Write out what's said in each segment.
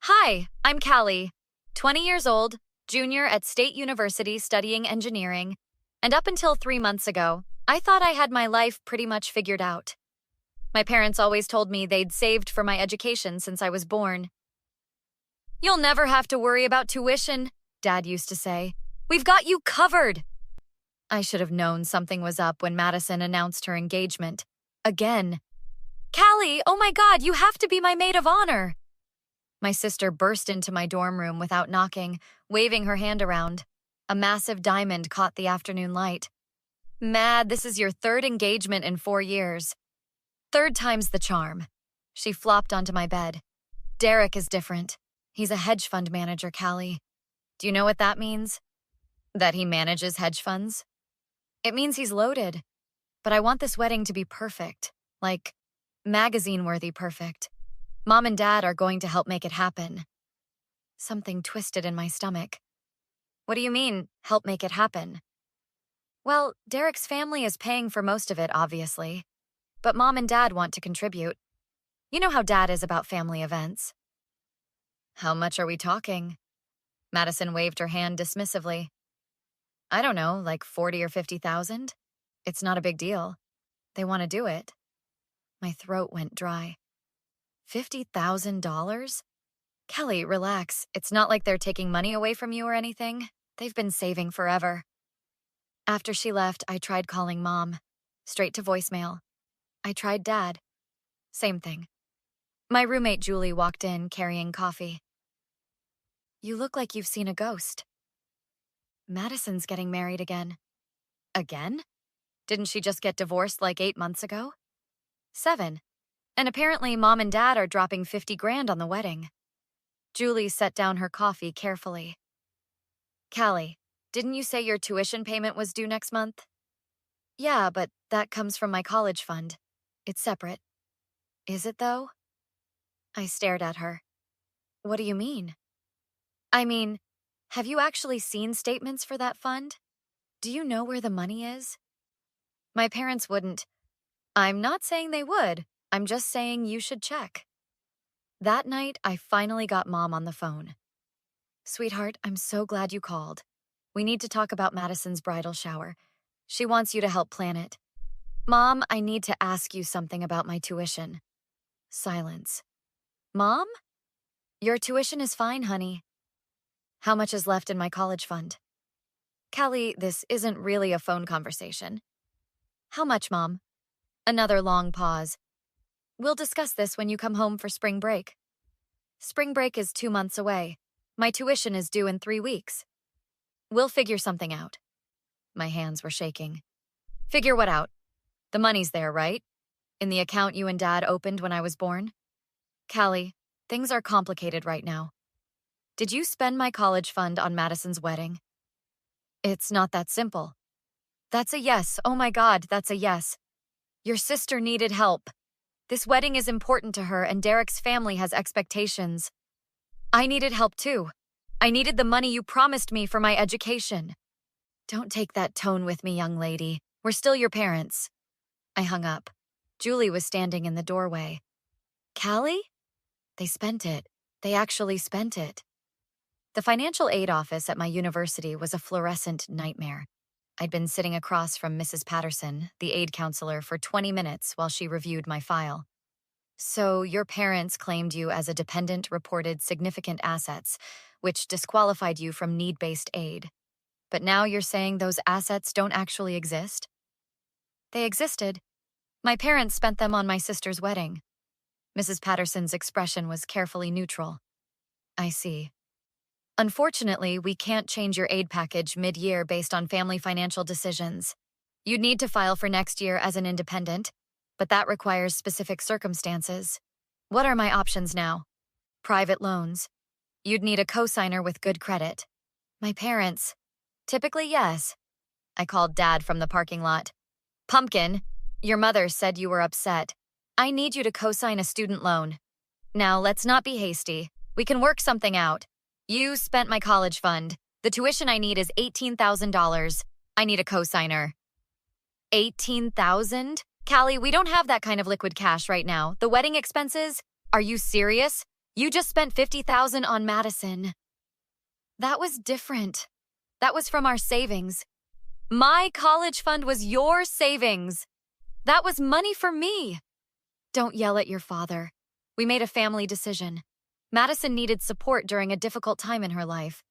Hi, I'm Callie, 20 years old, junior at State University studying engineering, and up until 3 months ago, I thought I had my life pretty much figured out. My parents always told me they'd saved for my education since I was born. "You'll never have to worry about tuition," Dad used to say. "We've got you covered." I should have known something was up when Madison announced her engagement. Again. "Callie, oh my God, you have to be my maid of honor." My sister burst into my dorm room without knocking, waving her hand around. A massive diamond caught the afternoon light. "Mad, this is your third engagement in 4 years. Third time's the charm." She flopped onto my bed. "Derek is different. He's a hedge fund manager, Callie. Do you know what that means? That he manages hedge funds? It means he's loaded. But I want this wedding to be perfect. Like, magazine-worthy perfect. Mom and Dad are going to help make it happen." Something twisted in my stomach. "What do you mean, help make it happen?" "Well, Derek's family is paying for most of it, obviously. But Mom and Dad want to contribute. You know how Dad is about family events." "How much are we talking?" Madison waved her hand dismissively. "I don't know, like 40 or 50,000? It's not a big deal. They want to do it." My throat went dry. $50,000? Kelly, relax. It's not like they're taking money away from you or anything. They've been saving forever. After she left, I tried calling Mom. Straight to voicemail. I tried Dad. Same thing. My roommate Julie walked in carrying coffee. "You look like you've seen a ghost." "Madison's getting married again." "Again? Didn't she just get divorced like 8 months ago?" "7. And apparently Mom and Dad are dropping 50 grand on the wedding." Julie set down her coffee carefully. "Callie, didn't you say your tuition payment was due next month?" "Yeah, but that comes from my college fund. It's separate." "Is it though?" I stared at her. "What do you mean?" "I mean, have you actually seen statements for that fund? Do you know where the money is?" "My parents wouldn't." "I'm not saying they would. I'm just saying you should check." That night, I finally got Mom on the phone. "Sweetheart, I'm so glad you called. We need to talk about Madison's bridal shower. She wants you to help plan it." "Mom, I need to ask you something about my tuition." Silence. "Mom? Your tuition is fine, honey." "How much is left in my college fund?" "Callie, this isn't really a phone conversation." "How much, Mom?" Another long pause. "We'll discuss this when you come home for spring break." "Spring break is 2 months away. My tuition is due in 3 weeks." "We'll figure something out." My hands were shaking. "Figure what out?" "The money's there, right? In the account you and Dad opened when I was born?" "Callie, things are complicated right now. Did you spend my college fund on Madison's wedding?" "It's not that simple." "That's a yes. Oh my God, that's a yes. Your sister needed help. This wedding is important to her and Derek's family has expectations. I needed help too. I needed the money you promised me for my education." "Don't take that tone with me, young lady. We're still your parents." I hung up. Julie was standing in the doorway. "Callie?" "They spent it. They actually spent it." The financial aid office at my university was a fluorescent nightmare. I'd been sitting across from Mrs. Patterson, the aid counselor, for 20 minutes while she reviewed my file. "So your parents claimed you as a dependent reported significant assets, which disqualified you from need-based aid. But now you're saying those assets don't actually exist?" "They existed. My parents spent them on my sister's wedding." Mrs. Patterson's expression was carefully neutral. "I see. Unfortunately, we can't change your aid package mid-year based on family financial decisions. You'd need to file for next year as an independent, but that requires specific circumstances. What are my options now?" "Private loans. You'd need a cosigner with good credit." "My parents." "Typically, yes." I called Dad from the parking lot. "Pumpkin, your mother said you were upset. I need you to cosign a student loan. Now, let's not be hasty. We can work something out. You spent my college fund. The tuition I need is $18,000. I need a cosigner." $18,000? "Callie, we don't have that kind of liquid cash right now. The wedding expenses? Are you serious? You just spent $50,000 on Madison. That was different. That was from our savings. My college fund was your savings. That was money for me. Don't yell at your father. We made a family decision. Madison needed support during a difficult time in her life.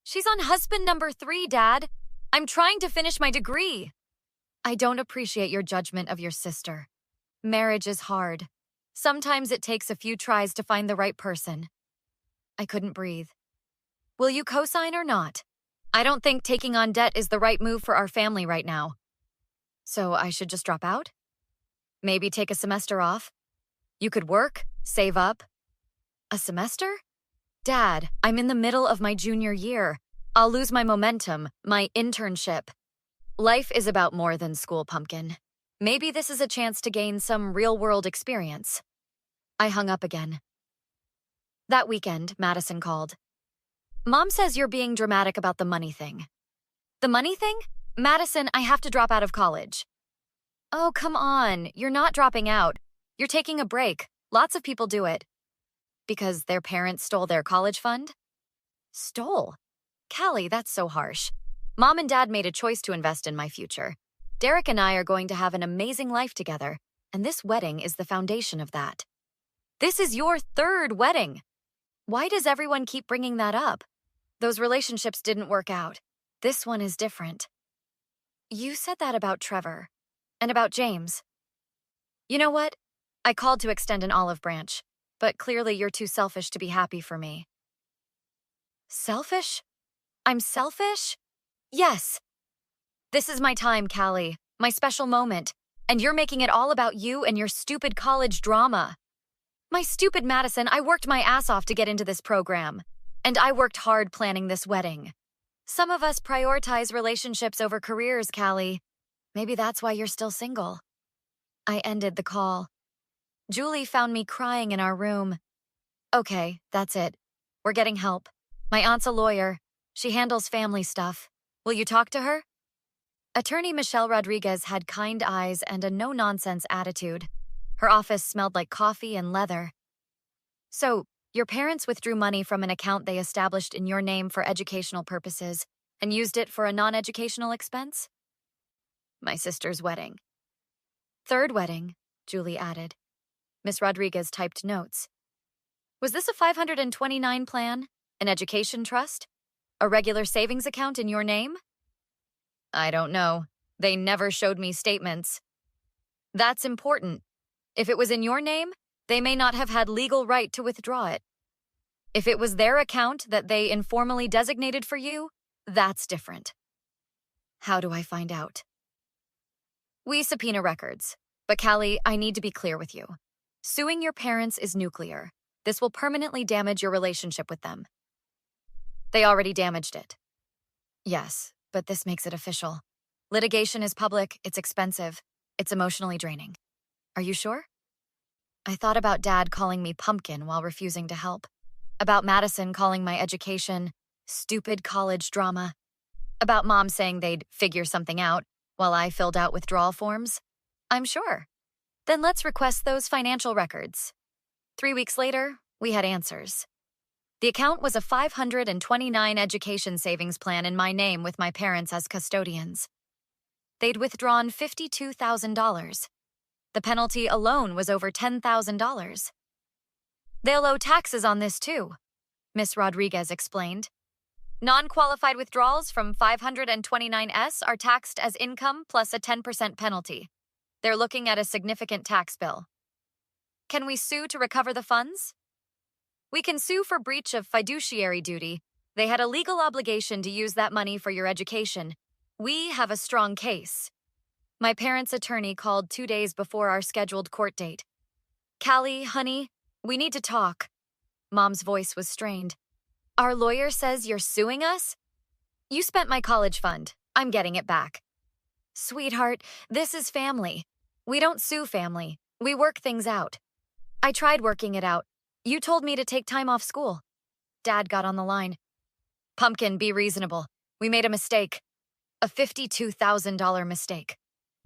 She's on husband number 3, Dad. I'm trying to finish my degree. I don't appreciate your judgment of your sister. Marriage is hard. Sometimes it takes a few tries to find the right person. I couldn't breathe. Will you co-sign or not? I don't think taking on debt is the right move for our family right now. So I should just drop out? Maybe take a semester off? You could work, save up. A semester? Dad, I'm in the middle of my junior year. I'll lose my momentum, my internship. Life is about more than school, Pumpkin. Maybe this is a chance to gain some real-world experience. I hung up again. That weekend, Madison called. Mom says you're being dramatic about the money thing. The money thing? Madison, I have to drop out of college. Oh, come on. You're not dropping out. You're taking a break. Lots of people do it. Because their parents stole their college fund? Stole? Callie, that's so harsh. Mom and Dad made a choice to invest in my future. Derek and I are going to have an amazing life together, and this wedding is the foundation of that. This is your 3rd wedding. Why does everyone keep bringing that up? Those relationships didn't work out. This one is different. You said that about Trevor. And about James. You know what? I called to extend an olive branch, but clearly you're too selfish to be happy for me. Selfish? I'm selfish? Yes. This is my time, Callie, my special moment, and you're making it all about you and your stupid college drama. My stupid Madison, I worked my ass off to get into this program, and I worked hard planning this wedding. Some of us prioritize relationships over careers, Callie. Maybe that's why you're still single. I ended the call. Julie found me crying in our room. Okay, that's it. We're getting help. My aunt's a lawyer. She handles family stuff. Will you talk to her? Attorney Michelle Rodriguez had kind eyes and a no-nonsense attitude. Her office smelled like coffee and leather. So, your parents withdrew money from an account they established in your name for educational purposes and used it for a non-educational expense? My sister's wedding. 3rd wedding, Julie added. Miss Rodriguez typed notes. Was this a 529 plan? An education trust? A regular savings account in your name? I don't know. They never showed me statements. That's important. If it was in your name, they may not have had legal right to withdraw it. If it was their account that they informally designated for you, that's different. How do I find out? We subpoena records. But Callie, I need to be clear with you. Suing your parents is nuclear. This will permanently damage your relationship with them. They already damaged it. Yes, but this makes it official. Litigation is public, it's expensive, it's emotionally draining. Are you sure? I thought about Dad calling me Pumpkin while refusing to help. About Madison calling my education stupid college drama. About Mom saying they'd figure something out while I filled out withdrawal forms. I'm sure. Then let's request those financial records. 3 weeks later, we had answers. The account was a 529 education savings plan in my name with my parents as custodians. They'd withdrawn $52,000. The penalty alone was over $10,000. They'll owe taxes on this too, Miss Rodriguez explained. Non-qualified withdrawals from 529S are taxed as income plus a 10% penalty. They're looking at a significant tax bill. Can we sue to recover the funds? We can sue for breach of fiduciary duty. They had a legal obligation to use that money for your education. We have a strong case. My parents' attorney called 2 days before our scheduled court date. Callie, honey, we need to talk. Mom's voice was strained. Our lawyer says you're suing us? You spent my college fund. I'm getting it back. Sweetheart, this is family. We don't sue family. We work things out. I tried working it out. You told me to take time off school. Dad got on the line. Pumpkin, be reasonable. We made a mistake. A $52,000 mistake.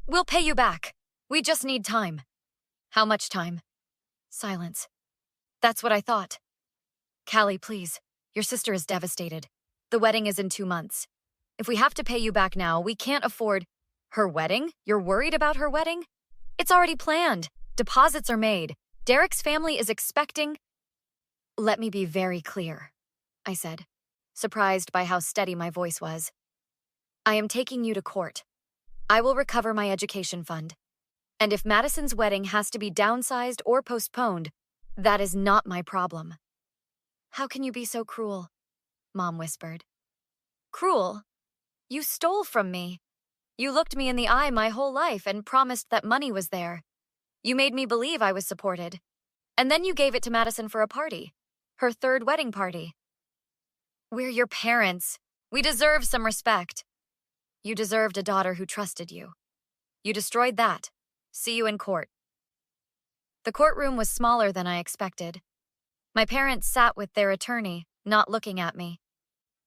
We'll pay you back. We just need time. How much time? Silence. That's what I thought. Callie, please. Your sister is devastated. The wedding is in 2 months. If we have to pay you back now, we can't afford... Her wedding? You're worried about her wedding? It's already planned. Deposits are made. Derek's family is expecting... Let me be very clear, I said, surprised by how steady my voice was. I am taking you to court. I will recover my education fund. And if Madison's wedding has to be downsized or postponed, that is not my problem. How can you be so cruel? Mom whispered. Cruel? You stole from me. You looked me in the eye my whole life and promised that money was there. You made me believe I was supported. And then you gave it to Madison for a party. Her 3rd wedding party. We're your parents. We deserve some respect. You deserved a daughter who trusted you. You destroyed that. See you in court. The courtroom was smaller than I expected. My parents sat with their attorney, not looking at me.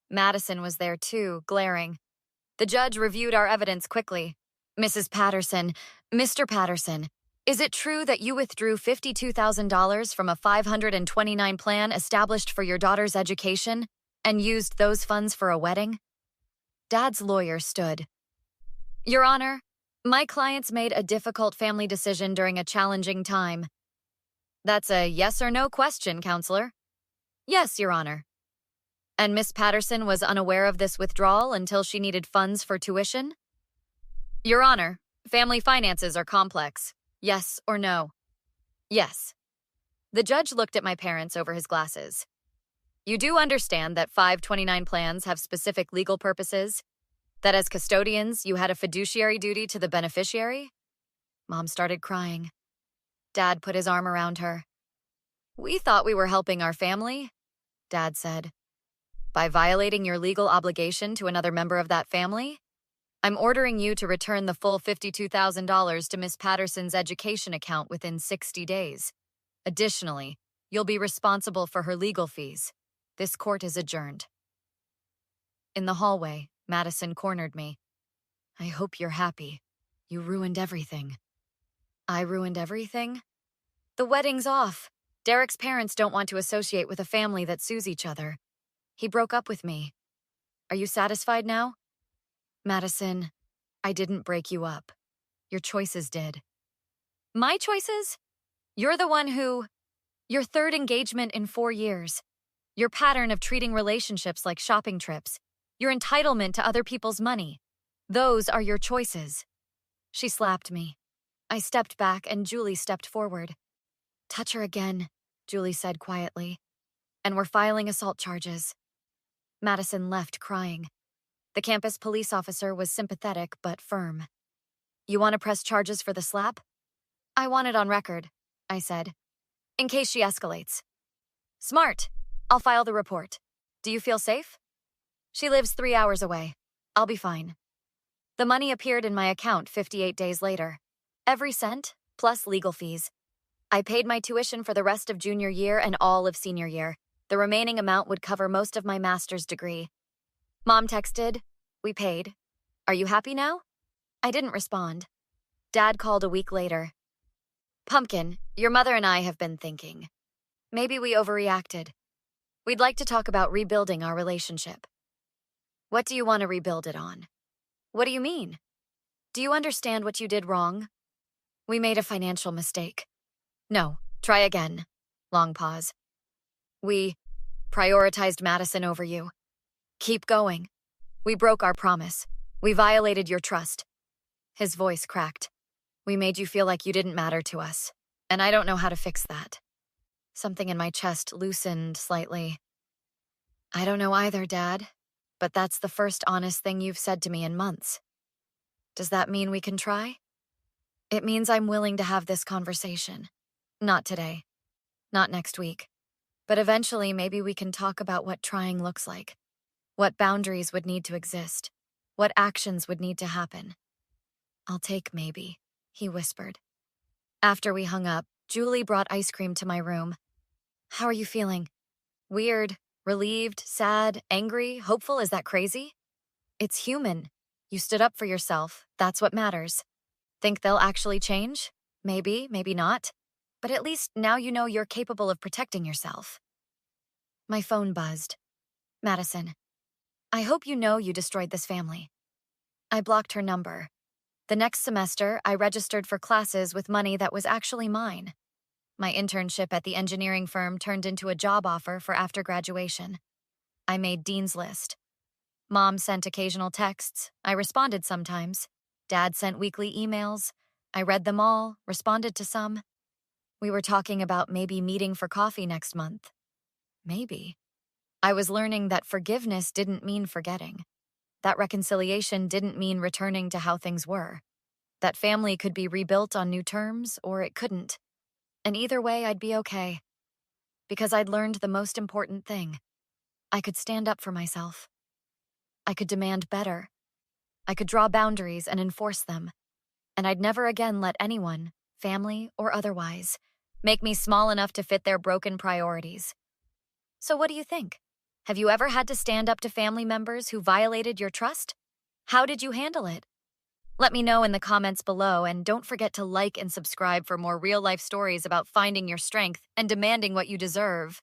Madison was there too, glaring. The judge reviewed our evidence quickly. Mrs. Patterson, Mr. Patterson, is it true that you withdrew $52,000 from a 529 plan established for your daughter's education and used those funds for a wedding? Dad's lawyer stood. Your Honor, my clients made a difficult family decision during a challenging time. That's a yes or no question, Counselor. Yes, Your Honor. And Miss Patterson was unaware of this withdrawal until she needed funds for tuition? Your Honor, family finances are complex. Yes or no? Yes. The judge looked at my parents over his glasses. You do understand that 529 plans have specific legal purposes? That as custodians, you had a fiduciary duty to the beneficiary? Mom started crying. Dad put his arm around her. We thought we were helping our family, Dad said. By violating your legal obligation to another member of that family, I'm ordering you to return the full $52,000 to Miss Patterson's education account within 60 days. Additionally, you'll be responsible for her legal fees. This court is adjourned. In the hallway, Madison cornered me. I hope you're happy. You ruined everything. I ruined everything? The wedding's off. Derek's parents don't want to associate with a family that sues each other. He broke up with me. Are you satisfied now? Madison, I didn't break you up. Your choices did. My choices? You're the one who... Your 3rd engagement in 4 years. Your pattern of treating relationships like shopping trips. Your entitlement to other people's money. Those are your choices. She slapped me. I stepped back and Julie stepped forward. Touch her again, Julie said quietly. And we're filing assault charges. Madison left crying. The campus police officer was sympathetic but firm. You want to press charges for the slap? I want it on record, I said, in case she escalates. Smart. I'll file the report. Do you feel safe? She lives 3 hours away. I'll be fine. The money appeared in my account 58 days later. Every cent, plus legal fees. I paid my tuition for the rest of junior year and all of senior year. The remaining amount would cover most of my master's degree. Mom texted. We paid. Are you happy now? I didn't respond. Dad called a week later. Pumpkin, your mother and I have been thinking. Maybe we overreacted. We'd like to talk about rebuilding our relationship. What do you want to rebuild it on? What do you mean? Do you understand what you did wrong? We made a financial mistake. No, try again. Long pause. We prioritized Madison over you. Keep going. We broke our promise. We violated your trust. His voice cracked. We made you feel like you didn't matter to us, and I don't know how to fix that. Something in my chest loosened slightly. I don't know either, Dad, but that's the first honest thing you've said to me in months. Does that mean we can try? It means I'm willing to have this conversation. Not today. Not next week. But eventually maybe we can talk about what trying looks like. What boundaries would need to exist. What actions would need to happen. I'll take maybe, he whispered. After we hung up, Julie brought ice cream to my room. How are you feeling? Weird, relieved, sad, angry, hopeful? Is that crazy? It's human. You stood up for yourself. That's what matters. Think they'll actually change? Maybe, maybe not. But at least now you know you're capable of protecting yourself. My phone buzzed. Madison, I hope you know you destroyed this family. I blocked her number. The next semester, I registered for classes with money that was actually mine. My internship at the engineering firm turned into a job offer for after graduation. I made Dean's List. Mom sent occasional texts. I responded sometimes. Dad sent weekly emails. I read them all, responded to some. We were talking about maybe meeting for coffee next month. Maybe. I was learning that forgiveness didn't mean forgetting. That reconciliation didn't mean returning to how things were. That family could be rebuilt on new terms, or it couldn't. And either way, I'd be okay. Because I'd learned the most important thing. I could stand up for myself. I could demand better. I could draw boundaries and enforce them. And I'd never again let anyone, family or otherwise, make me small enough to fit their broken priorities. So what do you think? Have you ever had to stand up to family members who violated your trust? How did you handle it? Let me know in the comments below, and don't forget to like and subscribe for more real-life stories about finding your strength and demanding what you deserve.